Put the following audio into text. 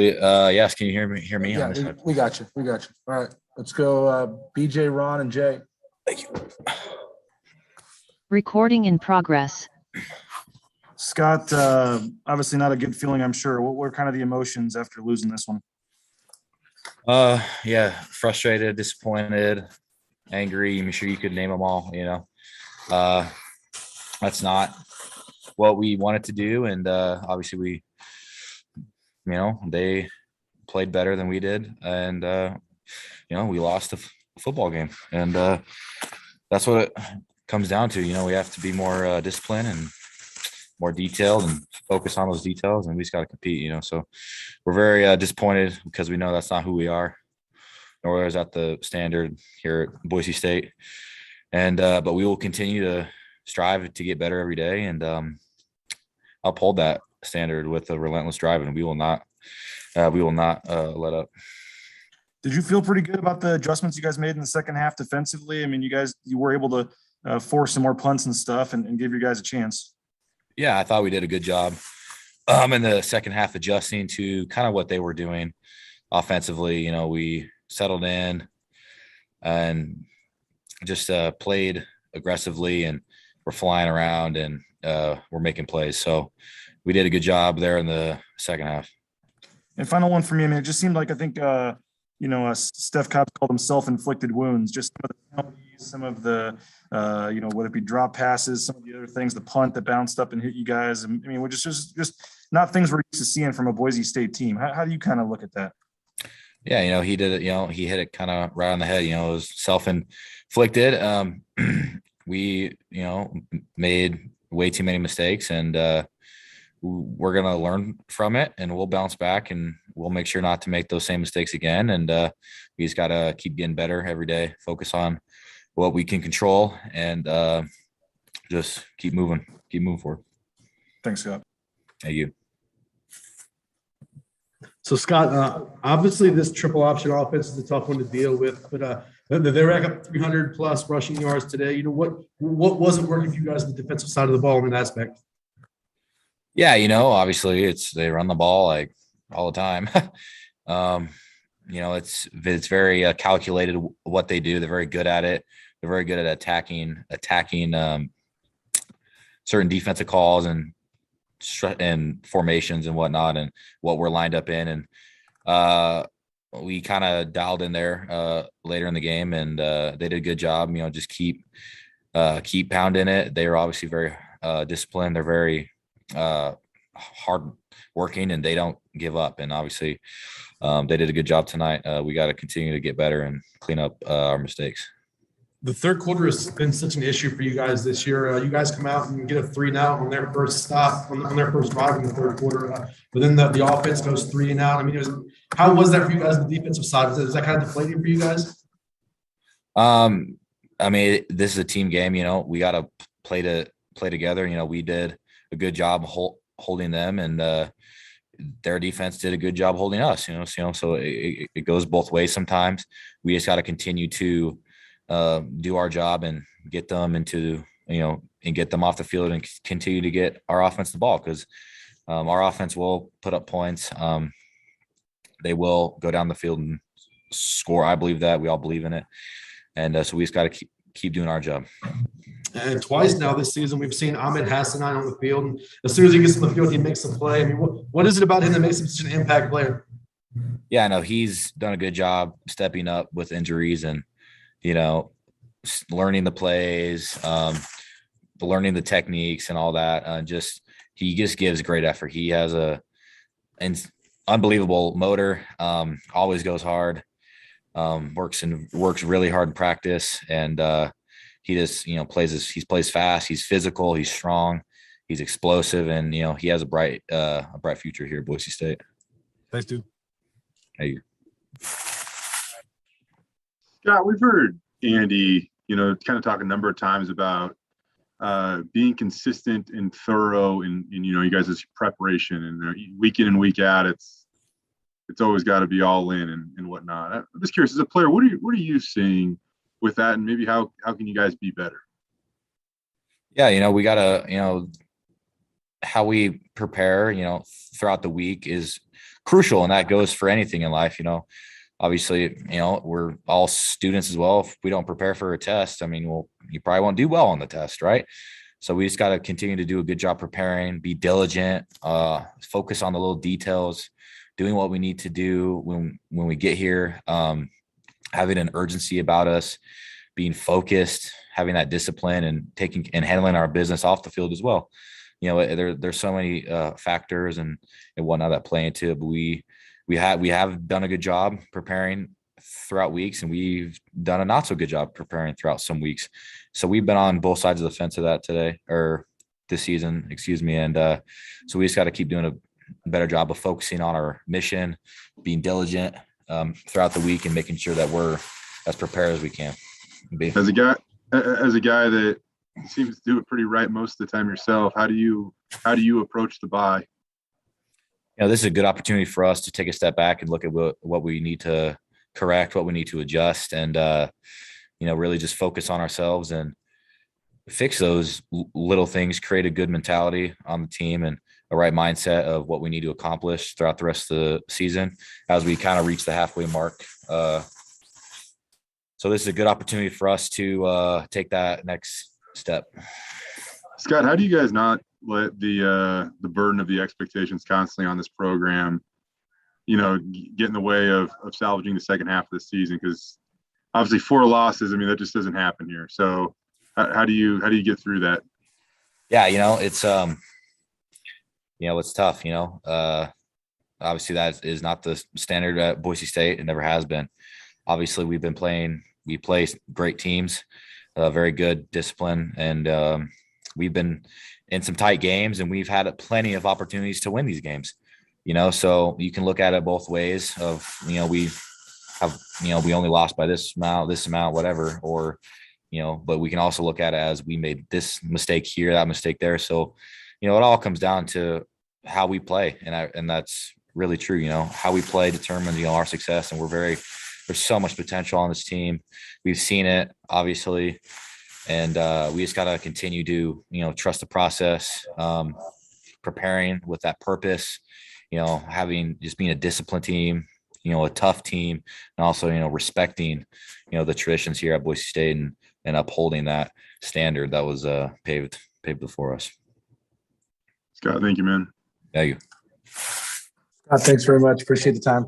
Yes, can you hear me on Yeah, this side? we got you. We got you. All right, let's go. BJ, Ron, and Jay. Thank you. Recording in progress. Scott, obviously not a good feeling, I'm sure. What were kind of the emotions after losing this one? Yeah, frustrated, disappointed, angry. I'm sure you could name them all, That's not what we wanted to do. And obviously they played better than we did. And, we lost the football game. And that's what it comes down to. We have to be more disciplined and more detailed and focus on those details. And we just got to compete, So we're very disappointed because we know that's not who we are, nor is that the standard here at Boise State. And but we will continue to strive to get better every day and uphold that standard with a relentless drive, and we will not let up. Did you feel pretty good about the adjustments you guys made in the second half defensively? I mean, you were able to force some more punts and stuff and give your guys a chance. Yeah, I thought we did a good job in the second half adjusting to kind of what they were doing offensively. We settled in and just played aggressively, and we're flying around and we're making plays. So we did a good job there in the second half. And final one for me, I mean, it just seemed like, I think, Steph Cobb called them self-inflicted wounds, just some of the penalties, some of the, whether it be drop passes, some of the other things, the punt that bounced up and hit you guys. I mean, we're just not things we're used to seeing from a Boise State team. How do you kind of look at that? Yeah, he did it, he hit it kind of right on the head. It was self-inflicted. We, made way too many mistakes, and we're going to learn from it, and we'll bounce back, and we'll make sure not to make those same mistakes again. And we just got to keep getting better every day, focus on what we can control, and just keep moving forward. Thanks, Scott. Thank you. So, Scott, obviously this triple option offense is a tough one to deal with, but they rack up 300 plus rushing yards today. What wasn't working for you guys on the defensive side of the ball in that aspect? Yeah, obviously they run the ball like all the time. It's very calculated what they do. They're very good at it. They're very good at attacking certain defensive calls and formations and whatnot, and what we're lined up in. And we kind of dialed in there later in the game, and they did a good job. Just keep pounding it. They are obviously very disciplined. They're very hard working, and they don't give up. And obviously they did a good job tonight. We got to continue to get better and clean up our mistakes. The third quarter has been such an issue for you guys this year. You guys come out and get a 3-and-out on their first stop, on their first drive in the third quarter. But then the offense goes 3-and-out. I mean, how was that for you guys on the defensive side? Was that kind of deflating for you guys? I mean, this is a team game. We got to play together. We did a good job holding them, and their defense did a good job holding us. So it goes both ways sometimes. We just got to continue to do our job and get them into, and get them off the field and continue to get our offense the ball, because our offense will put up points. They will go down the field and score. I believe that. We all believe in it. And so we just got to keep doing our job. And twice now this season, we've seen Ahmed Hassanin on the field. And as soon as he gets on the field, he makes a play. I mean, what is it about him that makes him such an impact player? Yeah, no, he's done a good job stepping up with injuries and, learning the plays, learning the techniques and all that. He just gives great effort. He has an unbelievable motor, always goes hard, works really hard in practice. And he just, he plays fast. He's physical. He's strong. He's explosive. And, he has a bright future here at Boise State. Thanks, dude. Thank you. Scott, we've heard Andy, kind of talk a number of times about being consistent and thorough in you guys' preparation, and week in and week out, it's always got to be all in and whatnot. I'm just curious, as a player, what are you seeing with that, and maybe how can you guys be better? Yeah, we gotta how we prepare, throughout the week is crucial. And that goes for anything in life, obviously, we're all students as well. If we don't prepare for a test, I mean, well, you probably won't do well on the test, right? So we just got to continue to do a good job preparing, be diligent, focus on the little details, doing what we need to do when we get here, having an urgency about us, being focused, having that discipline, and taking and handling our business off the field as well. There's so many factors and whatnot that play into it, but we have done a good job preparing throughout weeks, and we've done a not so good job preparing throughout some weeks. So we've been on both sides of the fence of that this season, excuse me. And so we just got to keep doing a better job of focusing on our mission, being diligent throughout the week, and making sure that we're as prepared as we can be. As a guy that seems to do it pretty right most of the time yourself, how do you approach the bye? This is a good opportunity for us to take a step back and look at what we need to correct, what we need to adjust, and really just focus on ourselves and fix those little things, create a good mentality on the team and a right mindset of what we need to accomplish throughout the rest of the season as we kind of reach the halfway mark. So this is a good opportunity for us to take that next step. Scott, how do you guys not let the burden of the expectations constantly on this program, get in the way of salvaging the second half of the season? Because obviously 4 losses, I mean, that just doesn't happen here. So how do you get through that? Yeah, it's it's tough. Obviously that is not the standard at Boise State. It never has been. Obviously we play great teams, very good discipline, and we've been in some tight games, and we've had plenty of opportunities to win these games. So you can look at it both ways of, we only lost by this amount, whatever, or, but we can also look at it as we made this mistake here, that mistake there. So, it all comes down to how we play. And that's really true. How we play determines, our success. And there's so much potential on this team. We've seen it, obviously. And we just got to continue to, trust the process, preparing with that purpose, just being a disciplined team, a tough team, and also, respecting, the traditions here at Boise State and upholding that standard that was paved before us. Scott, thank you, man. Thank you. Thanks very much. Appreciate the time.